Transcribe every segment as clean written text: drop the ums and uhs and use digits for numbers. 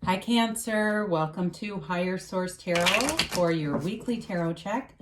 Hi Cancer, welcome to Higher Source Tarot for your weekly tarot check.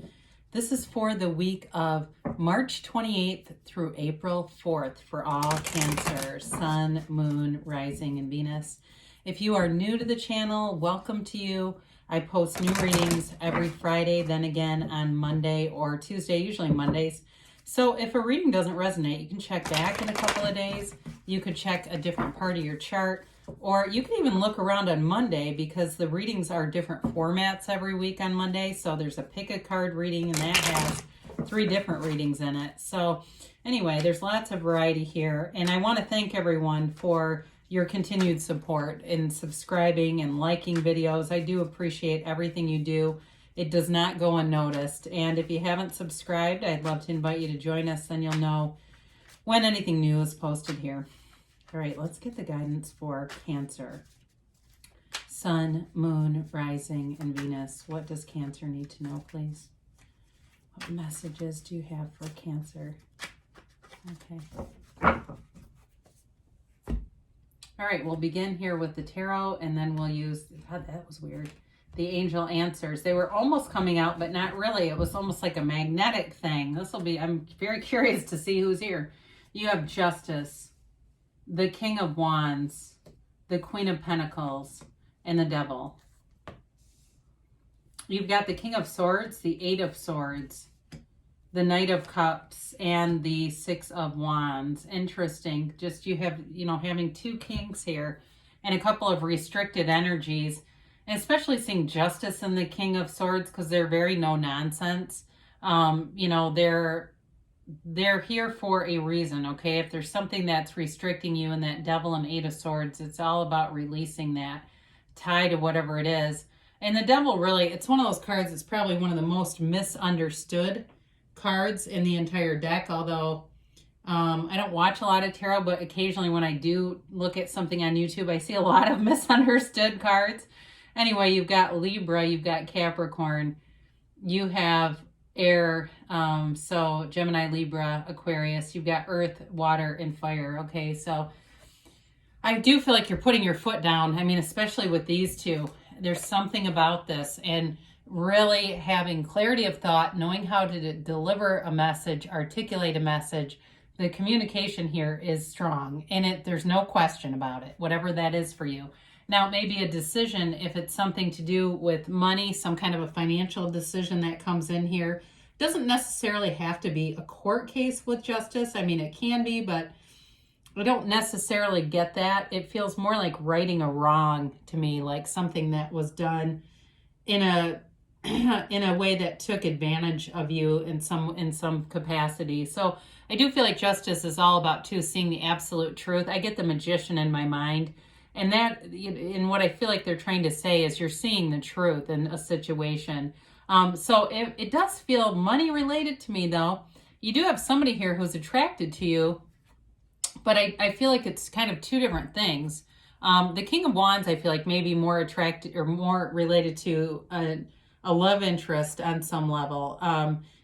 This is for the week of March 28th through April 4th for all Cancer, Sun, Moon, Rising, and Venus. If you are new to the channel, welcome to you. I post new readings every Friday, then again on Monday or Tuesday, usually Mondays. So if a reading doesn't resonate, you can check back in a couple of days. You could check a different part of your chart. Or you can even look around on Monday because the readings are different formats every week on Monday. So there's a pick a card reading and that has 3 different readings in it. So anyway, there's lots of variety here. And I want to thank everyone for your continued support in subscribing and liking videos. I do appreciate everything you do. It does not go unnoticed. And if you haven't subscribed, I'd love to invite you to join us. Then you'll know when anything new is posted here. All right, let's get the guidance for Cancer. Sun, Moon, Rising, and Venus. What does Cancer need to know, please? What messages do you have for Cancer? Okay. All right, we'll begin here with the tarot, and then we'll use, God, that was weird, the angel answers. They were almost coming out, but not really. It was almost like a magnetic thing. This will be, I'm very curious to see who's here. You have Justice, the King of Wands, the Queen of Pentacles, and the Devil. You've got the King of Swords, the 8 of Swords, the Knight of Cups, and the 6 of Wands. Interesting. Just you have, having 2 kings here and a couple of restricted energies, and especially seeing Justice in the King of Swords because they're very no nonsense. They're here for a reason, okay? If there's something that's restricting you in that Devil and 8 of Swords, it's all about releasing that tie to whatever it is. And the Devil really, it's one of those cards that's probably one of the most misunderstood cards in the entire deck, although I don't watch a lot of tarot, but occasionally when I do look at something on YouTube, I see a lot of misunderstood cards. Anyway, you've got Libra, you've got Capricorn, you have air, so Gemini, Libra, Aquarius, you've got earth, water, and fire. Okay, so I do feel like you're putting your foot down. I mean, especially with these two, there's something about this, and really having clarity of thought, knowing how to deliver a message, articulate a message. The communication here is strong, and there's no question about it, whatever that is for you. Now, it may be a decision if it's something to do with money, some kind of a financial decision that comes in here. Doesn't necessarily have to be a court case with Justice. I mean, it can be, but I don't necessarily get that. It feels more like righting a wrong to me, like something that was done in a way that took advantage of you in some capacity. So I do feel like Justice is all about, too, seeing the absolute truth. I get the Magician in my mind. And that, in what I feel like they're trying to say is you're seeing the truth in a situation. So it does feel money related to me, though. You do have somebody here who's attracted to you, but I feel like it's kind of 2 different things. The King of Wands, I feel like maybe more attracted or more related to a love interest on some level.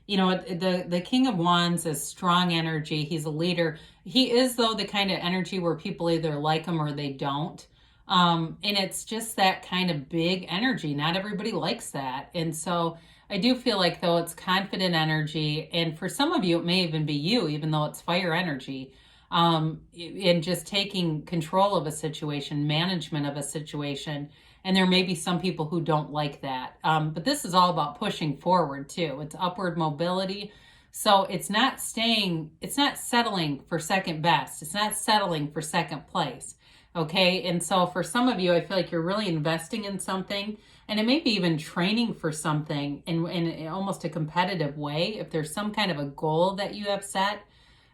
The King of Wands is strong energy. He's a leader. He is, though, the kind of energy where people either like him or they don't. And it's just that kind of big energy. Not everybody likes that. And so I do feel like, though, it's confident energy. And for some of you, it may even be you, even though it's fire energy. And just taking control of a situation, management of a situation. And there may be some people who don't like that. But this is all about pushing forward, too. It's upward mobility. So it's not settling for second best. It's not settling for second place. Okay. And so for some of you, I feel like you're really investing in something, and it may be even training for something in almost a competitive way. If there's some kind of a goal that you have set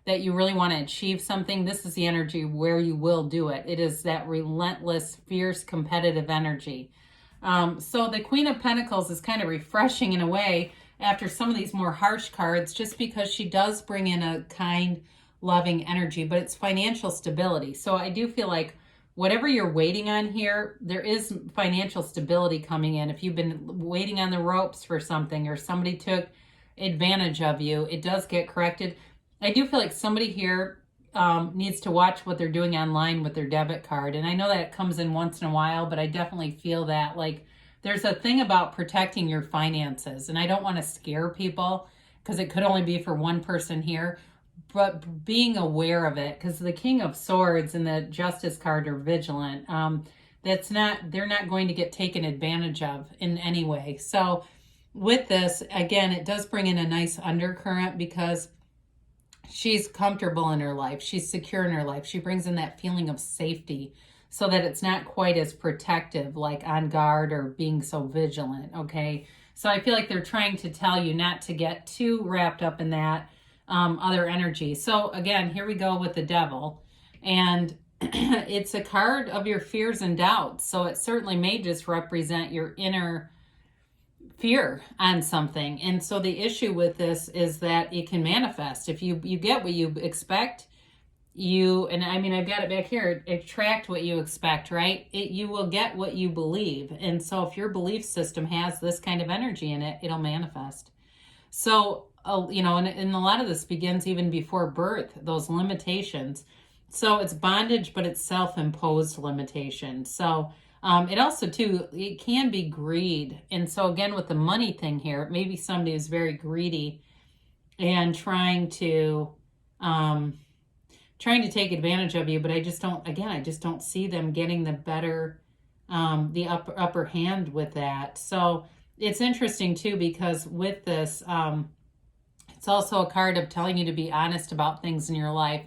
that you really want to achieve something, this is the energy where you will do it. It is that relentless, fierce, competitive energy. So the Queen of Pentacles is kind of refreshing in a way after some of these more harsh cards, just because she does bring in a kind, loving energy, but it's financial stability. So I do feel like whatever you're waiting on here, there is financial stability coming in. If you've been waiting on the ropes for something or somebody took advantage of you, it does get corrected. I do feel like somebody here needs to watch what they're doing online with their debit card. And I know that it comes in once in a while, but I definitely feel that like there's a thing about protecting your finances. And I don't want to scare people because it could only be for one person here, but being aware of it, because the King of Swords and the Justice card are vigilant. They're not going to get taken advantage of in any way. So with this, again, it does bring in a nice undercurrent because she's comfortable in her life. She's secure in her life. She brings in that feeling of safety so that it's not quite as protective, like on guard or being so vigilant, okay? So I feel like they're trying to tell you not to get too wrapped up in that other energy. So again, here we go with the Devil. And it's a card of your fears and doubts. So it certainly may just represent your inner fear on something. And so the issue with this is that it can manifest. If you get what you expect, and I mean, I've got it back here, attract what you expect, right? You will get what you believe. And so if your belief system has this kind of energy in it, it'll manifest. So, and a lot of this begins even before birth, those limitations. So it's bondage, but it's self-imposed limitation. So it also, too, it can be greed. And so, again, with the money thing here, maybe somebody is very greedy and trying to take advantage of you. But I just don't see them getting the better, the upper hand with that. So it's interesting, too, because with this, it's also a card of telling you to be honest about things in your life.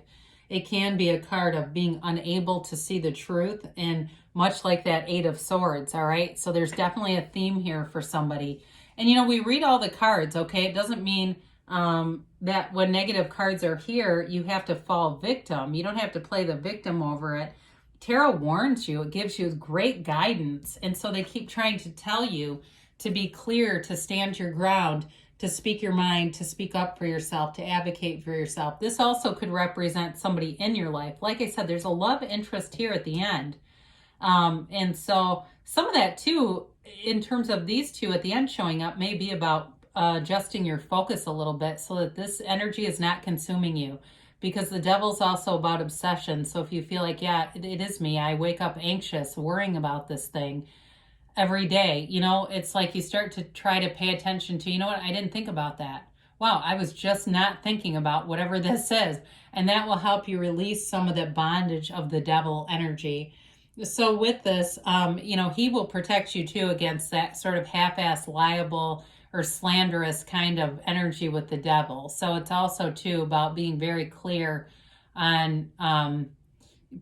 It can be a card of being unable to see the truth, and much like that Eight of Swords, all right? So there's definitely a theme here for somebody. And, we read all the cards, okay? It doesn't mean that when negative cards are here, you have to fall victim. You don't have to play the victim over it. Tarot warns you. It gives you great guidance. And so they keep trying to tell you to be clear, to stand your ground, to speak your mind, to speak up for yourself, to advocate for yourself. This also could represent somebody in your life. Like I said, there's a love interest here at the end. And so some of that too, in terms of these two at the end showing up, may be about adjusting your focus a little bit so that this energy is not consuming you, because the Devil's also about obsession. So if you feel like, yeah, it is me, I wake up anxious, worrying about this thing every day, it's like you start to try to pay attention to, I didn't think about that. Wow, I was just not thinking about whatever this is. And that will help you release some of the bondage of the Devil energy. So with this, he will protect you too against that sort of half-ass liable or slanderous kind of energy with the Devil. So it's also too about being very clear on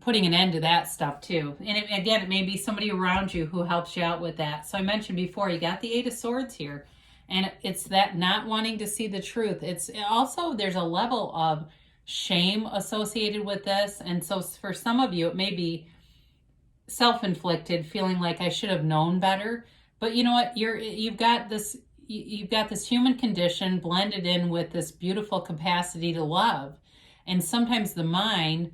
putting an end to that stuff too. And again, it may be somebody around you who helps you out with that. So I mentioned before, you got the Eight of Swords here, and it's that not wanting to see the truth. It's also, there's a level of shame associated with this. And so for some of you, it may be self-inflicted, feeling like I should have known better. But you know what? You've got this human condition blended in with this beautiful capacity to love. And sometimes the mind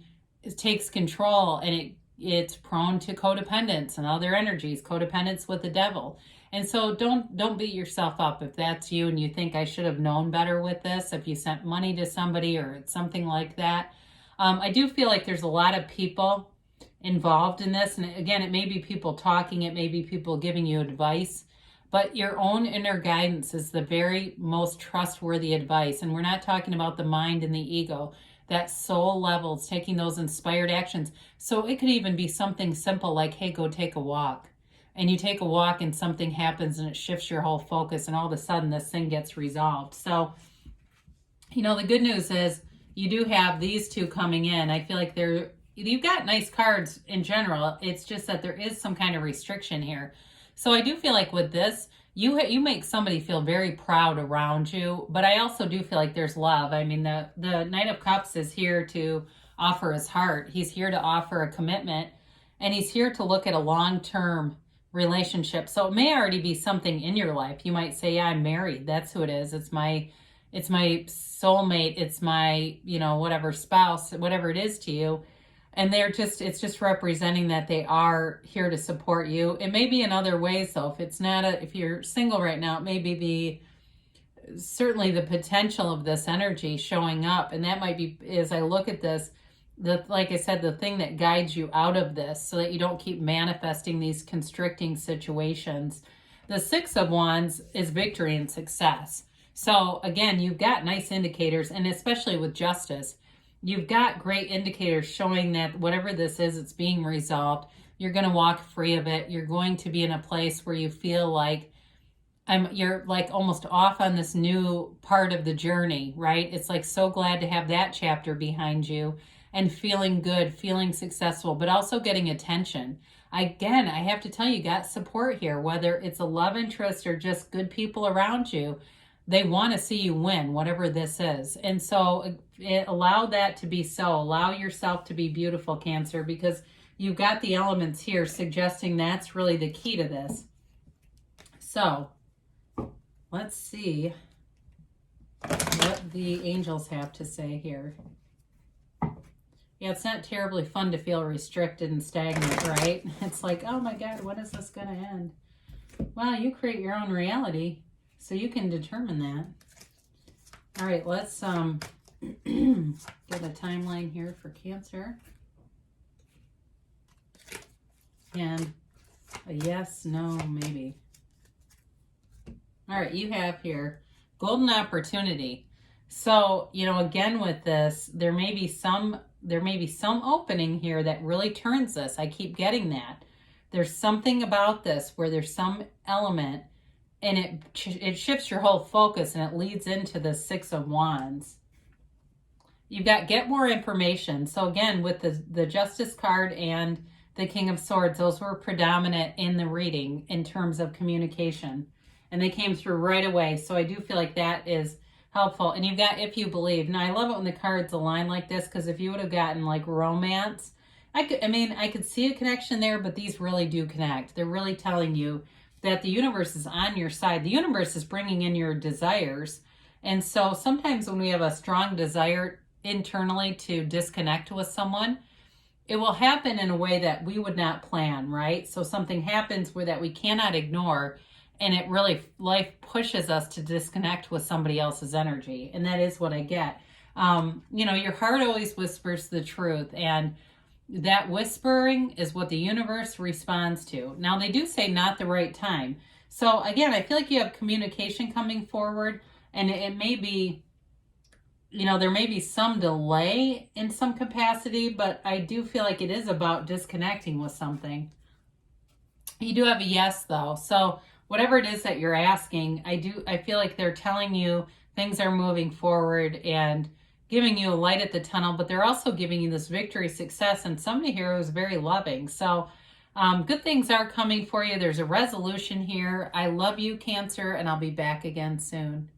takes control, and it's prone to codependence and other energies, codependence with the Devil. And so don't beat yourself up if that's you and you think I should have known better with this, if you sent money to somebody or something like that. I do feel like there's a lot of people involved in this. And again, it may be people talking, it may be people giving you advice, but your own inner guidance is the very most trustworthy advice. And we're not talking about the mind and the ego. That soul levels, taking those inspired actions. So it could even be something simple like, hey, go take a walk. And you take a walk and something happens and it shifts your whole focus, and all of a sudden this thing gets resolved. So, the good news is you do have these two coming in. I feel like you've got nice cards in general. It's just that there is some kind of restriction here. So I do feel like with this, you make somebody feel very proud around you, but I also do feel like there's love. I mean, the Knight of Cups is here to offer his heart. He's here to offer a commitment, and he's here to look at a long-term relationship. So it may already be something in your life. You might say, yeah, I'm married. That's who it is. It's my soulmate. It's my, whatever spouse, whatever it is to you. And it's just representing that they are here to support you. It may be in other ways though. If you're single right now, it may be certainly the potential of this energy showing up. And that might be, as I look at this, like I said, the thing that guides you out of this so that you don't keep manifesting these constricting situations. The Six of Wands is victory and success. So again, you've got nice indicators, and especially with justice, you've got great indicators showing that whatever this is, it's being resolved. You're going to walk free of it. You're going to be in a place where you feel like you're like almost off on this new part of the journey, right? It's like so glad to have that chapter behind you and feeling good, feeling successful, but also getting attention. Again, I have to tell you, got support here, whether it's a love interest or just good people around you. They want to see you win, whatever this is. And so allow that to be so. Allow yourself to be beautiful, Cancer, because you've got the elements here suggesting that's really the key to this. So let's see what the angels have to say here. Yeah, it's not terribly fun to feel restricted and stagnant, right? It's like, oh my God, when is this going to end? Well, you create your own reality, so you can determine that. All right, let's get a timeline here for Cancer. And a yes, no, maybe. All right, you have here golden opportunity. So, you know, again with this, there may be some opening here that really turns this. I keep getting that. There's something about this where there's some element and it shifts your whole focus and it leads into the Six of Wands. You've got get more information. So again, with the Justice card and the King of Swords, those were predominant in the reading in terms of communication. And they came through right away. So I do feel like that is helpful. And you've got if you believe. Now I love it when the cards align like this, because if you would have gotten like romance, I could see a connection there, but these really do connect. They're really telling you that the universe is on your side. The universe is bringing in your desires. And so sometimes when we have a strong desire internally to disconnect with someone, it will happen in a way that we would not plan, right? So something happens where that we cannot ignore, and it really, life pushes us to disconnect with somebody else's energy. And that is what I get. You know, your heart always whispers the truth, and that whispering is what the universe responds to. Now, they do say not the right time. So again, I feel like you have communication coming forward, and it may be, you know, there may be some delay in some capacity, but I do feel like it is about disconnecting with something. You do have a yes, though. So whatever it is that you're asking, I feel like they're telling you things are moving forward and giving you a light at the tunnel, but they're also giving you this victory, success, and somebody here who's very loving. So good things are coming for you. There's a resolution here. I love you, Cancer, and I'll be back again soon.